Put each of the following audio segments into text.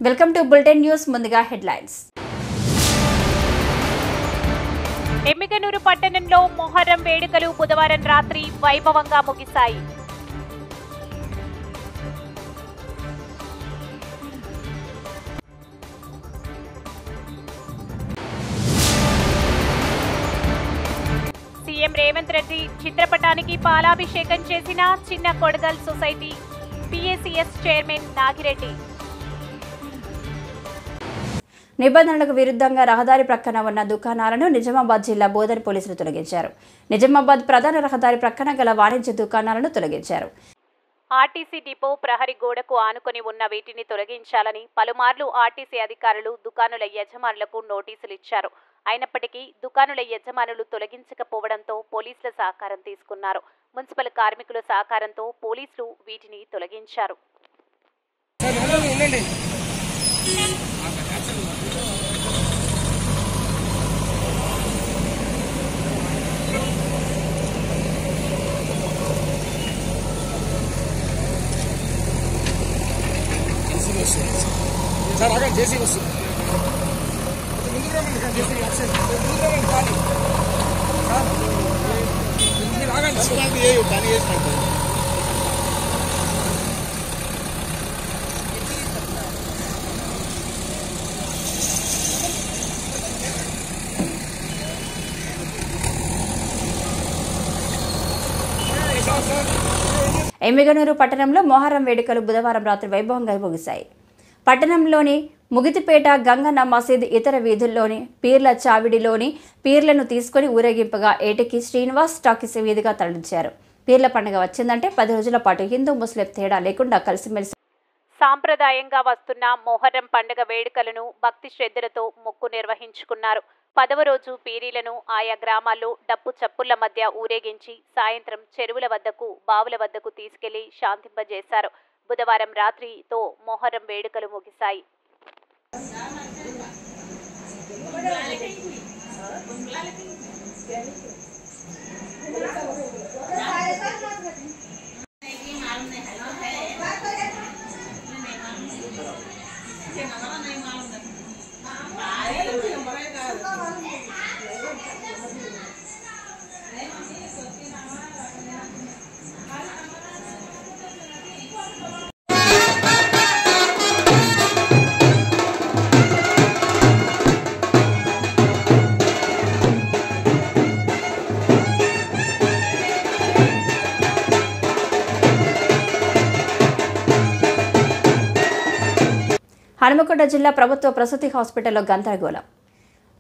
Welcome to bulletin news. ముందుగా headlines. Emmiganur పట్టణంలో మొహర్రం వేడుకలు బుధవారం రాత్రి వైభవంగా ముగిశాయి. సీఎం రేవంత్ రెడ్డి చిత్రపటానికి పాలాభిషేకం చేసిన చిన్న కొడగల్ సొసైటీ పిఎసిఎస్ చైర్మన్ నాగిరెడ్డి. నిబంధనలకు విరుద్ధంగా రహదారి ప్రక్కన ఉన్న దుకాణాలను నిజామాబాద్ జిల్లా బోధన్ పోలీసులు తొలగించారు. నిజామాబాద్ ప్రధాన రహదారి ప్రక్కన గల వాణిజ్య దుకాణాలను తొలగించారు. ఆర్టీసీ డిపో ప్రహరీ గోడకు ఆనుకొని ఉన్న వీటిని తొలగించాలని పలుమార్లు ఆర్టీసీ అధికారులు దుకాణాల యజమానులకు నోటీసులు ఇచ్చారు. అయినప్పటికీ దుకాణాల యజమానులు తొలగించకపోవడంతో పోలీసుల సహకారం తీసుకున్నారు. మున్సిపల్ కార్మికుల సహకారంతో పోలీసులు వీటిని తొలగించారు. సార్ అక్కడ జేసీ వస్తుంది జేసీ పని చేసినట్టు ఎమ్మిగనూరు పట్టణంలో మొహర్రం వేడుకలు బుధవారం రాత్రి వైభవంగా ముగిశాయి. పట్టణంలోని ముగితిపేట గంగన్న మసీద్ ఇతర వీధుల్లోని పీర్ల చావిడిలోని పీర్లను తీసుకుని ఊరేగింపుగా ఏటికి శ్రీనివాస్ టాకీస్ వీధిగా తరలించారు. పీర్ల పండుగ వచ్చిందంటే 10 రోజుల పాటు హిందూ ముస్లిం తేడా లేకుండా కలిసిమెలిసి సాంప్రదాయంగా వస్తున్న మొహర్రం పండుగ వేడుకలను భక్తి శ్రద్ధలతో మొక్కు నిర్వహించుకున్నారు. 10వ రోజు పీరీలను ఆయా గ్రామాల్లో డప్పు చప్పుళ్ల మధ్య ఊరేగించి సాయంత్రం చెరువుల వద్దకు బావుల వద్దకు తీసుకెళ్లి శాంతింపజేశారు. బుధవారం రాత్రితో మొహర్రం వేడుకలు ముగిశాయి. హనుమకొండ జిల్లా ప్రభుత్వ ప్రసూతి హాస్పిటల్లో గందరగోళం.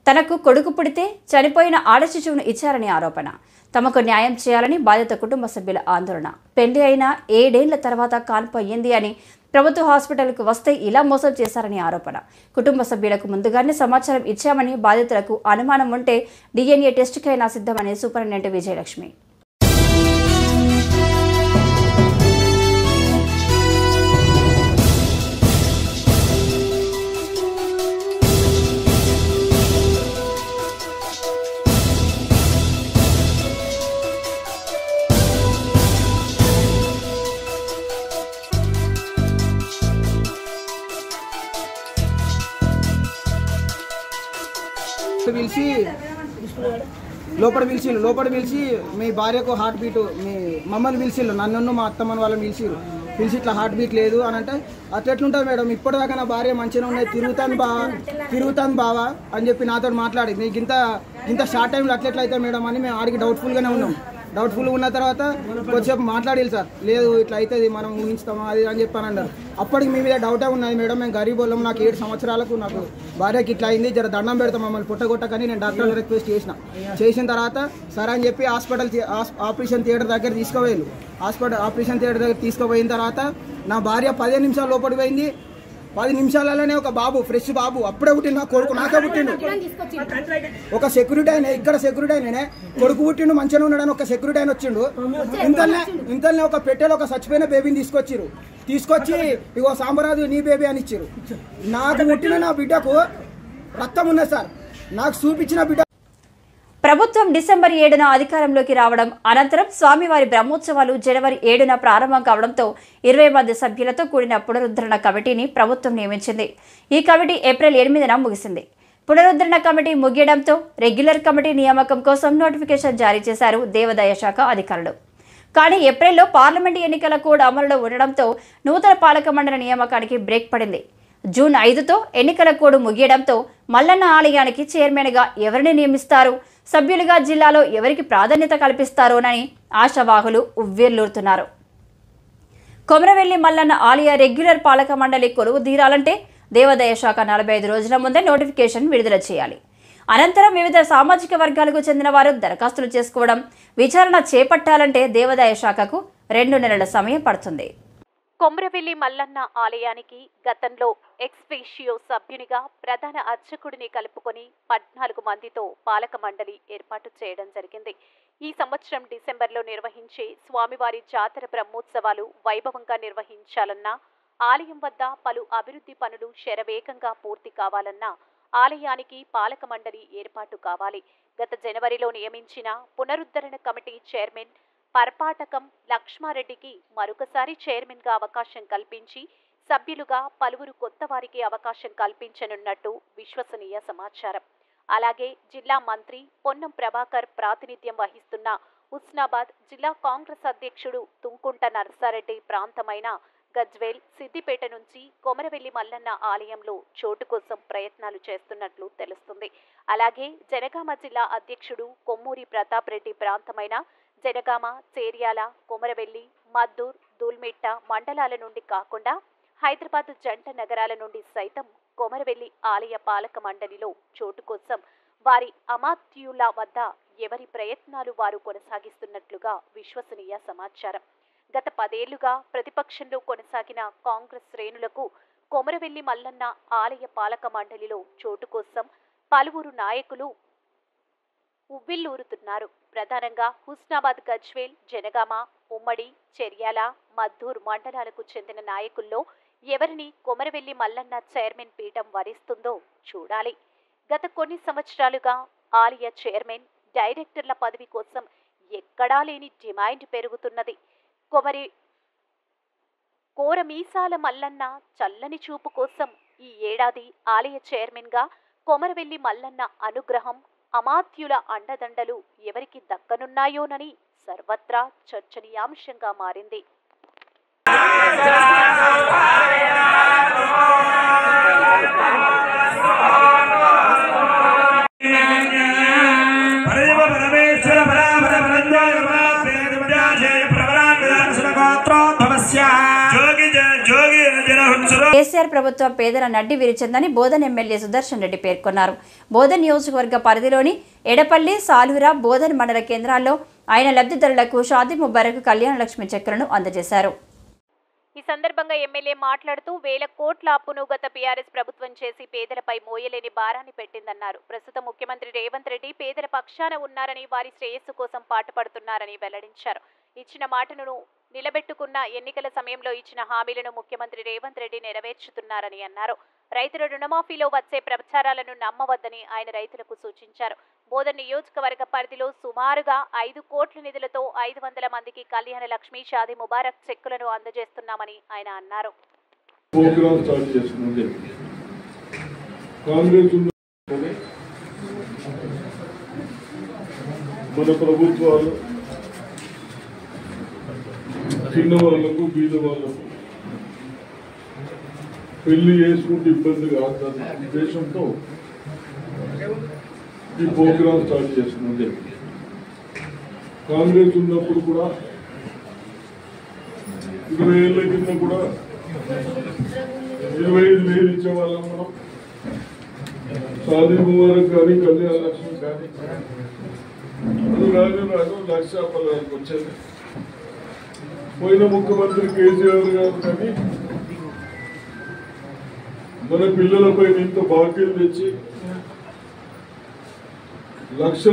తనకు కొడుకు పుడితే చనిపోయిన ఆడశిశువును ఇచ్చారని ఆరోపణ. తమకు న్యాయం చేయాలని బాధిత కుటుంబ సభ్యుల ఆందోళన. పెళ్లి అయిన 7 ఏళ్ల తర్వాత కాన్పు అయ్యింది అని ప్రభుత్వ హాస్పిటల్కు వస్తే ఇలా మోసం చేశారని ఆరోపణ. కుటుంబ సభ్యులకు ముందుగానే సమాచారం ఇచ్చామని, బాధితులకు అనుమానం ఉంటే DNA టెస్టుకైనా సిద్ధమని సూపరింటెండెంట్ విజయలక్ష్మి. లోపల పిలిచి మీ భార్యకు హార్ట్ బీట్, మీ మమ్మల్ని పిలిచిళ్ళు, నన్ను మా అత్తమ్మని వాళ్ళని పిలిచి ఇట్లా హార్ట్ బీట్ లేదు అని అంటే అట్లా ఎట్లుంటుంది మేడం, ఇప్పటిదాకా నా భార్య మంచిగా ఉన్నాయి, తిరుగుతాను బావా అని చెప్పి నాతో మాట్లాడి, మీకు ఇంత షార్ట్ టైంలో అట్లెట్లయితే మేడం అని మేము ఆడికి డౌట్ఫుల్గానే ఉన్నాం. డౌట్ఫుల్ ఉన్న తర్వాత కొద్దిసేపు మాట్లాడాలి సార్, లేదు ఇట్లా అవుతుంది మనం ఊహిస్తామా అది అని చెప్పని అన్నారు. అప్పటికి మీ మీద డౌటే ఉన్నది మేడం, మేము గరీబ్ వాళ్ళం, నాకు 7 సంవత్సరాలకు నాకు భార్యకి ఇట్లా అయింది, జర దండం పెడతాం మమ్మల్ని పుట్టగొట్టకని నేను డాక్టర్ని రిక్వెస్ట్ చేసిన తర్వాత సరే అని చెప్పి ఆపరేషన్ థియేటర్ దగ్గర తీసుకుపోయారు. ఆపరేషన్ థియేటర్ దగ్గర తీసుకుపోయిన తర్వాత నా భార్య 15 నిమిషాలు లోపలికి పోయింది. 10 నిమిషాలలోనే ఒక బాబు, ఫ్రెష్ బాబు, అప్పుడే పుట్టిండు, నా కొడుకు నాకే పుట్టిండు. ఒక సెక్యూరిటీ అయినా, ఇక్కడ సెక్యూరిటీ అయినా కొడుకు పుట్టిండు మంచిగా ఉన్నాడని ఒక సెక్యూరిటీ అయిన వచ్చిండు. ఇంతలోనే ఒక పెట్టెలో ఒక చచ్చిపోయిన బేబీని తీసుకొచ్చి ఇగో సాంబరాజు నీ బేబీ అని ఇచ్చారు. నాకు పుట్టిన నా బిడ్డకు రక్తం ఉన్నది సార్, నాకు చూపించిన బిడ్డ ప్రభుత్వం డిసెంబర్ 7న అధికారంలోకి రావడం అనంతరం స్వామివారి బ్రహ్మోత్సవాలు జనవరి 7న ప్రారంభం కావడంతో 20 మంది సభ్యులతో కూడిన పునరుద్ధరణ కమిటీని ప్రభుత్వం నియమించింది. ఈ కమిటీ ఏప్రిల్ 8న ముగిసింది. పునరుద్ధరణ కమిటీ ముగియడంతో రెగ్యులర్ కమిటీ నియామకం కోసం నోటిఫికేషన్ జారీ చేశారు దేవాదాయ శాఖ అధికారులు. కానీ ఏప్రిల్లో పార్లమెంటు ఎన్నికల కోడ్ అమలులో ఉండడంతో నూతన పాలక మండలి నియామకానికి బ్రేక్ పడింది. జూన్ 5తో ఎన్నికల కోడ్ ముగియడంతో మల్లన్న ఆలయానికి చైర్మన్గా ఎవరిని నియమిస్తారు, సభ్యులుగా జిల్లాలో ఎవరికి ప్రాధాన్యత కల్పిస్తారోనని ఆశావాహులు ఉవ్విర్లూరుతున్నారు. కొమరవెల్లి మల్లన్న ఆలయ రెగ్యులర్ పాలక మండలి కొలువు తీరాలంటే దేవాదాయ శాఖ 45 రోజుల ముందే నోటిఫికేషన్ విడుదల చేయాలి. అనంతరం వివిధ సామాజిక వర్గాలకు చెందిన వారు దరఖాస్తులు చేసుకోవడం, విచారణ చేపట్టాలంటే దేవాదాయ శాఖకు 2 నెలల సమయం పడుతుంది. కొమరవెల్లి మల్లన్న ఆలయానికి గతంలో ఎక్స్ఫీషియో సభ్యునిగా ప్రధాన అర్చకుడిని కలుపుకొని 14 మందితో పాలక మండలి ఏర్పాటు చేయడం జరిగింది. ఈ సంవత్సరం డిసెంబర్లో నిర్వహించే స్వామివారి జాతర బ్రహ్మోత్సవాలు వైభవంగా నిర్వహించాలన్నా, ఆలయం వద్ద పలు అభివృద్ధి పనులు శరవేగంగా పూర్తి కావాలన్నా ఆలయానికి పాలక మండలి ఏర్పాటు కావాలి. గత జనవరిలో నియమించిన పునరుద్ధరణ కమిటీ చైర్మన్ పర్పాటకం లక్ష్మారెడ్డికి మరొకసారి చైర్మన్గా అవకాశం కల్పించి సభ్యులుగా పలువురు కొత్త వారికి అవకాశం కల్పించనున్నట్టు విశ్వసనీయ సమాచారం. అలాగే జిల్లా మంత్రి పొన్నం ప్రభాకర్ ప్రాతినిధ్యం వహిస్తున్న హుస్నాబాద్ జిల్లా కాంగ్రెస్ అధ్యక్షుడు తుంకుంట నర్సారెడ్డి ప్రాంతమైన గజ్వేల్, సిద్దిపేట నుంచి కొమరవెల్లి మల్లన్న ఆలయంలో చోటు కోసం ప్రయత్నాలు చేస్తున్నట్లు తెలుస్తుంది. అలాగే జనగామ జిల్లా అధ్యక్షుడు కొమ్మూరి ప్రతాప్ రెడ్డి ప్రాంతమైన జనగామ, చేర్యాల, కొమరవెల్లి, మద్దూర్, దూల్మిట్ట మండలాల నుండి కాకుండా హైదరాబాద్ జంట నగరాల నుండి సైతం కొమరవెల్లి ఆలయ పాలక మండలిలో చోటు కోసం వారి అమాత్యుల వద్ద ఎవరి ప్రయత్నాలు వారు కొనసాగిస్తున్నట్లుగా విశ్వసనీయ సమాచారం. గత 10 ఏళ్లుగా ప్రతిపక్షంలో కొనసాగిన కాంగ్రెస్ శ్రేణులకు కొమరవెల్లి మల్లన్న ఆలయ పాలక మండలిలో చోటు కోసం పలువురు నాయకులు ఉవ్విల్లూరుతున్నారు. ప్రధానంగా హుస్నాబాద్, గజ్వేల్, జనగామ, ఉమ్మడి, చెర్యాల, మద్దూర్ మండలాలకు చెందిన నాయకుల్లో ఎవరిని కొమరవెల్లి మల్లన్న చైర్మన్ పీఠం వరిస్తుందో చూడాలి. గత కొన్ని సంవత్సరాలుగా ఆలయ చైర్మన్, డైరెక్టర్ల పదవి కోసం ఎక్కడా లేని డిమాండ్ పెరుగుతున్నది. కోరమీసాల మల్లన్న చల్లని చూపు కోసం ఈ ఏడాది ఆలయ చైర్మన్గా కొమరవెల్లి మల్లన్న అనుగ్రహం, అమాత్యుల అండదండలు ఎవరికి దక్కనున్నాయోనని సర్వత్రా చర్చనీయాంశంగా మారింది. కేసీఆర్ ప్రభుత్వం పేదల నడ్డి విరిచిందని బోధన్ ఎమ్మెల్యే సుదర్శన్ రెడ్డి పేర్కొన్నారు. బోధన్ నియోజకవర్గ పరిధిలోని ఎడపల్లి, సాలూర, బోధన్ మండల కేంద్రాల్లో ఆయన లబ్ధిదారులకు షాదీ ముబారక్ కళ్యాణ లక్ష్మి చెక్కులను అందజేశారు. ఈ సందర్భంగా ఎమ్మెల్యే మాట్లాడుతూ వేల కోట్ల అప్పును గత బీఆర్ఎస్ ప్రభుత్వం చేసి పేదలపై మోయలేని భారాన్ని పెట్టిందన్నారు. ప్రస్తుత ముఖ్యమంత్రి రేవంత్ రెడ్డి పేదల పక్షాన ఉన్నారని, వారి శ్రేయస్సు కోసం పాటుపడుతున్నారని వెల్లడించారు. ఇచ్చిన మాటను నిలబెట్టుకున్న, ఎన్నికల సమయంలో ఇచ్చిన హామీలను ముఖ్యమంత్రి రేవంత్ రెడ్డి నెరవేర్చుతున్నారని అన్నారు. రైతుల రుణమాఫీలో వచ్చే ప్రచారాలను నమ్మవద్దని ఆయన రైతులకు సూచించారు. బోధన్ నియోజకవర్గ పరిధిలో సుమారుగా 5 కోట్ల నిధులతో 500 మందికి కళ్యాణ లక్ష్మి, షాదీ ముబారక్ చెక్కులను అందజేస్తున్నామని ఆయన అన్నారు. మన ప్రభుత్వాలు చిన్న వాళ్ళకు, బీద వాళ్ళకు పెళ్లి చేసుకుంటే ఇబ్బంది కాదన్న ఉద్దేశంతో ఈ ప్రోగ్రాం స్టార్ట్ చేస్తున్నాం. కాంగ్రెస్ ఉన్నప్పుడు కూడా 20 ఏళ్ళ కింద కూడా 25,000 ఇచ్చేవాళ్ళం మనం. షాదీ ముబారక్ కానీ, కళ్యాణ లక్ష్మి కానీ అది రాజు 1,00,000 వచ్చేది. పోయిన ముఖ్యమంత్రి కేసీఆర్ గారు కానీ మన పిల్లలపై ఇంత బాధ్యతలు తెచ్చి లక్షల